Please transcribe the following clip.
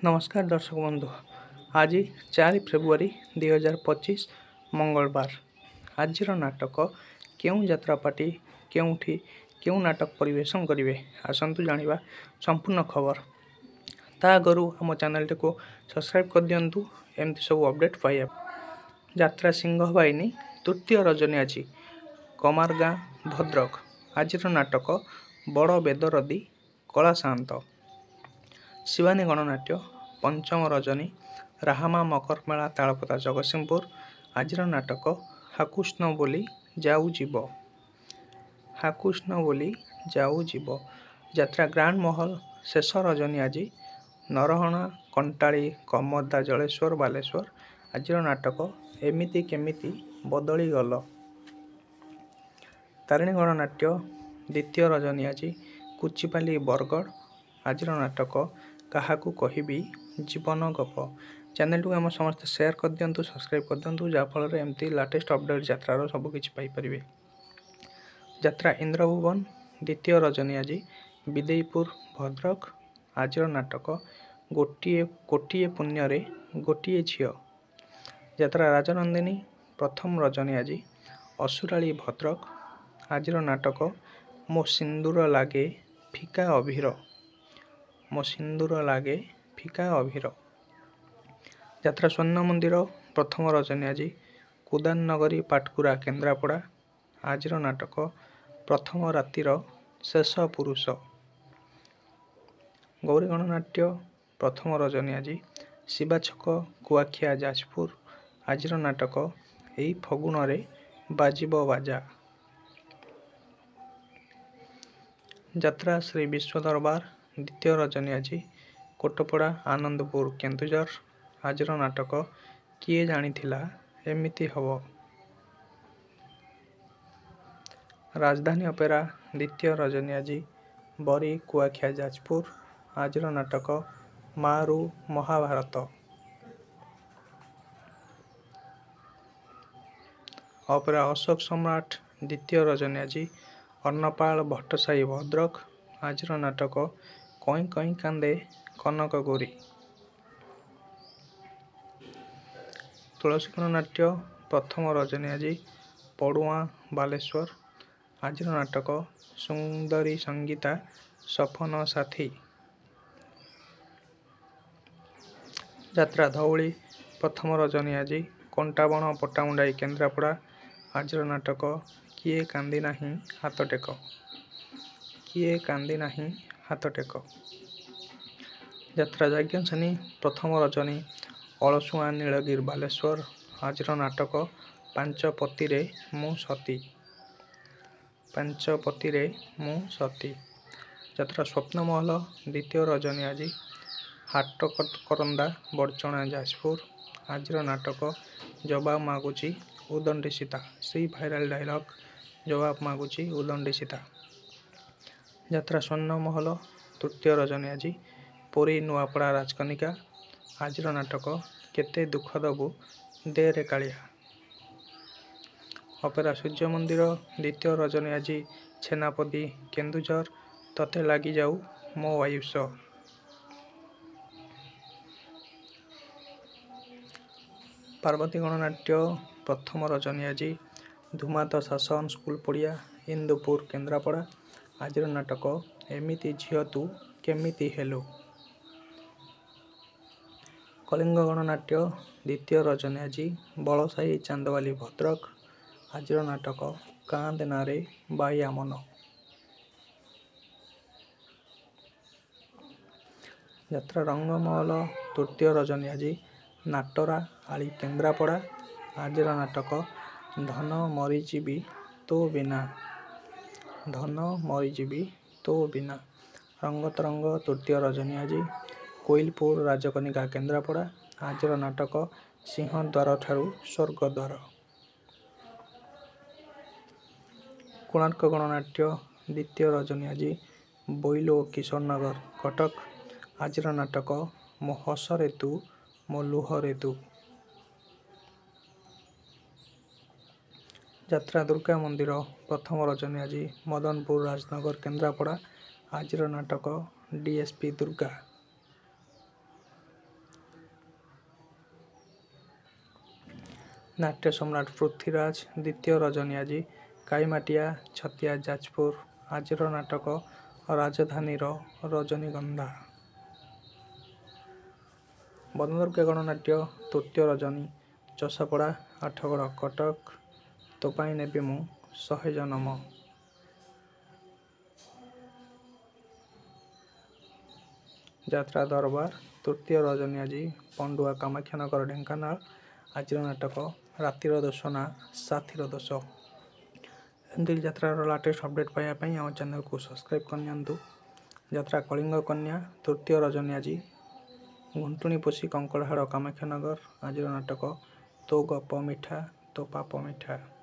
नमस्कार दर्शक बंधु। आज 4 फेब्रुआरी 2025 मंगलवार। आज नाटक क्यों यात्रापाटी केउठी क्यों नाटक परिवेशन करेंगे आसतु जानिबा संपूर्ण खबर। ता आगु आम चैनल को सब्सक्राइब कर दिंतु एमती सब अपडेट पाइबा। यात्रा सिंह बाहिनी तृतीय रजनी आज कमारगाँ भद्रक। आज नाटक बड़ बेदरदी कला शांत। शिवानी गणनाट्य पंचम रजनी राहामा मकरमेला तालपदा जगतसिंहपुर। आज नाटक हाकुष्ण बोली जाऊ जीव। हाकुष्ण बोली जाऊ जीव यात्रा ग्रांड महल शेष रजनी आज नरहणा कंटाड़ी कमदा जलेश्वर बालेश्वर। आज नाटक एमिति केमिति बदली गल। तारिणी गणनाट्य द्वितीय रजनी आज कुचिपाली बरगढ़। आज नाटक काहाकू कहिबी जीवन गप। चैनल को आम समस्त शेयर कर दिंतु सब्सक्राइब कर दिंतु जहाँफल एमती लाटेस्ट अपडेट यात्रार सबकि पाइपर। यात्रा इंद्रभुवन द्वितीय रजनी आज विदेईपुर भद्रक। आज नाटक गोटे पुण्य गोटे झील। यात्रा राजनंदिनी प्रथम रजनी आज असुराली भद्रक। आज नाटक मो सिंदूर लागे फिका अभीर। मो सिंदूर लागे फिका अभीर। यात्रा स्वर्ण मंदिर प्रथम रजनी आज कुदान नगरी पाटकुरा केन्द्रापड़ा। आज नाटक प्रथम रातिर शेष पुरुष। गौरी गणनाट्य प्रथम रजनी आज शिवाछक कुआखिया जाजपुर। आज नाटक एई फगुण रे बाजिब बाजा। यात्रा श्री विश्व दरबार द्वितीय रजनी आज कोटपड़ा आनंदपुर केन्दुझर। आज नाटक किए जानिथिला एमिति हब। राजधानी अपेरा द्वितीय रजनी आज बरी कुआखिया जाजपुर। आज नाटक मारू महाभारत। अपेरा अशोक सम्राट द्वितीय रजनी आज अन्नपाल भट्टसाही भद्रक। आज नाटक कई कई कांदे कनक गोरी। तुलसी गणनाट्य प्रथम रजनी आज पड़ुआ बालेश्वर। आज नाटक सुंदरी संगीता सफन साथी। यात्रा धौली प्रथम रजनी आज कंटाबण पट्टामुंडाई केन्द्रापड़ा। आज नाटक किए कांदी नाही हाथ टेक। किए कांदी नाही हाथ टेक। यात्रा यज्ञसेनी प्रथम रजनी अलसुआ नीलगिरी बालेश्वर। आज नाटक पांच पतिरे मु सती। पांच पतिरे मु सती। यात्रा स्वप्नमहल द्वितीय रजनी आज हाटकरंदा बड़चणा जाजपुर। आज नाटक जवाब मागुची उदंडी सीता। सी भाइराल डायलॉग जवाब मागुची उदंडी सीता। यात्रा स्वर्ण महल तृतीय रजनी आज पुरी नुआपड़ा राजकनिका। आज नाटक केते दुख दबु देरे कालिया। अपेरा सूर्य मंदिर द्वितीय रजनी आज छेनापदी केन्दुझर तते लगी जाऊ मो आयुष। पार्वती गणनाट्य प्रथम रजनी आज धुमात शासन स्कूल पड़िया इंदुपुर केन्द्रापड़ा। आज नाटक एमिति झील तू केमिति हेलु। कलिंग गणनाट्य द्वितीय रजनी आज बलसाही चांदवाली भद्रक। आज नाटक कांद नारे बाया मन। यात्रा रंगमहल तृतीय रजनी आज नाटरा आली केन्द्रापड़ा। आज नाटक धन मरीजीवी तो बिना। धन मरीजीवी तो बिना। रंगतरंग तृतीय रजनी आज कोइलपुर राजकनिका केन्द्रापड़ा। आज नाटक सिंहद्वार ठारू स्वर्गद्वार। कोणार्क गणनाट्य द्वितीय रजनी आज बोइलो किशोरनगर कटक। आज नाटक मो हसरे तू मो लुहरे तू। यात्रा दुर्गा मंदिर प्रथम रजनी आज मदनपुर राजनगर केन्द्रापड़ा। आज नाटक डीएसपी दुर्गा। ନାଟ୍ୟ ସମ୍ରାଟ ପୃଥ୍ୱୀରାଜ, ଦ୍ୱିତୀୟ ରଜନୀ ଆଜି, କାଇମାଟିଆ, ଛତିଆ, ଯାଜପୁର। ଆଜିର ନାଟକ ରାଜଧାନୀର ରଜନୀଗନ୍ଧା। ବନଦୁର୍ଗା ଗଣନାଟ୍ୟ ତୃତୀୟ ରଜନୀ, ଚଷାପଡ଼ା, ଆଠଗଡ଼, କଟକ। ତୋ ପାଇଁ ନେବି ମୁଁ 100 ଜନମ। ଯାତ୍ରା ଦରବାର ତୃତୀୟ ରଜନୀ ଆଜି, ପଣ୍ଡୁଆ, କାମାକ୍ଷାନଗର, ଢେଙ୍କାନାଳ। ଆଜିର ନାଟକ ରାତିର ଦୋଷ ନା ସାଥିର ଦୋଷ। ଏମିତି ଯାତ୍ରାର ଲାଟେଷ୍ଟ ଅପଡ଼େଟ୍ ପାଇବା ପାଇଁ ଆମ ଚ୍ୟାନେଲକୁ ସବସ୍କ୍ରାଇବ୍ କରିନିଅନ୍ତୁ। ଯାତ୍ରା କଳିଙ୍ଗ କନ୍ୟା ତୃତୀୟ ରଜନୀ ଆଜି, ଘୁଣ୍ଟୁଣି ପୋଷି, କଙ୍କଡ଼ାହାଡ଼, କାମାକ୍ଷାନଗର। ଆଜିର ନାଟକ ତୋ ଗପ ମିଠା ତୋ ପାପ ମିଠା।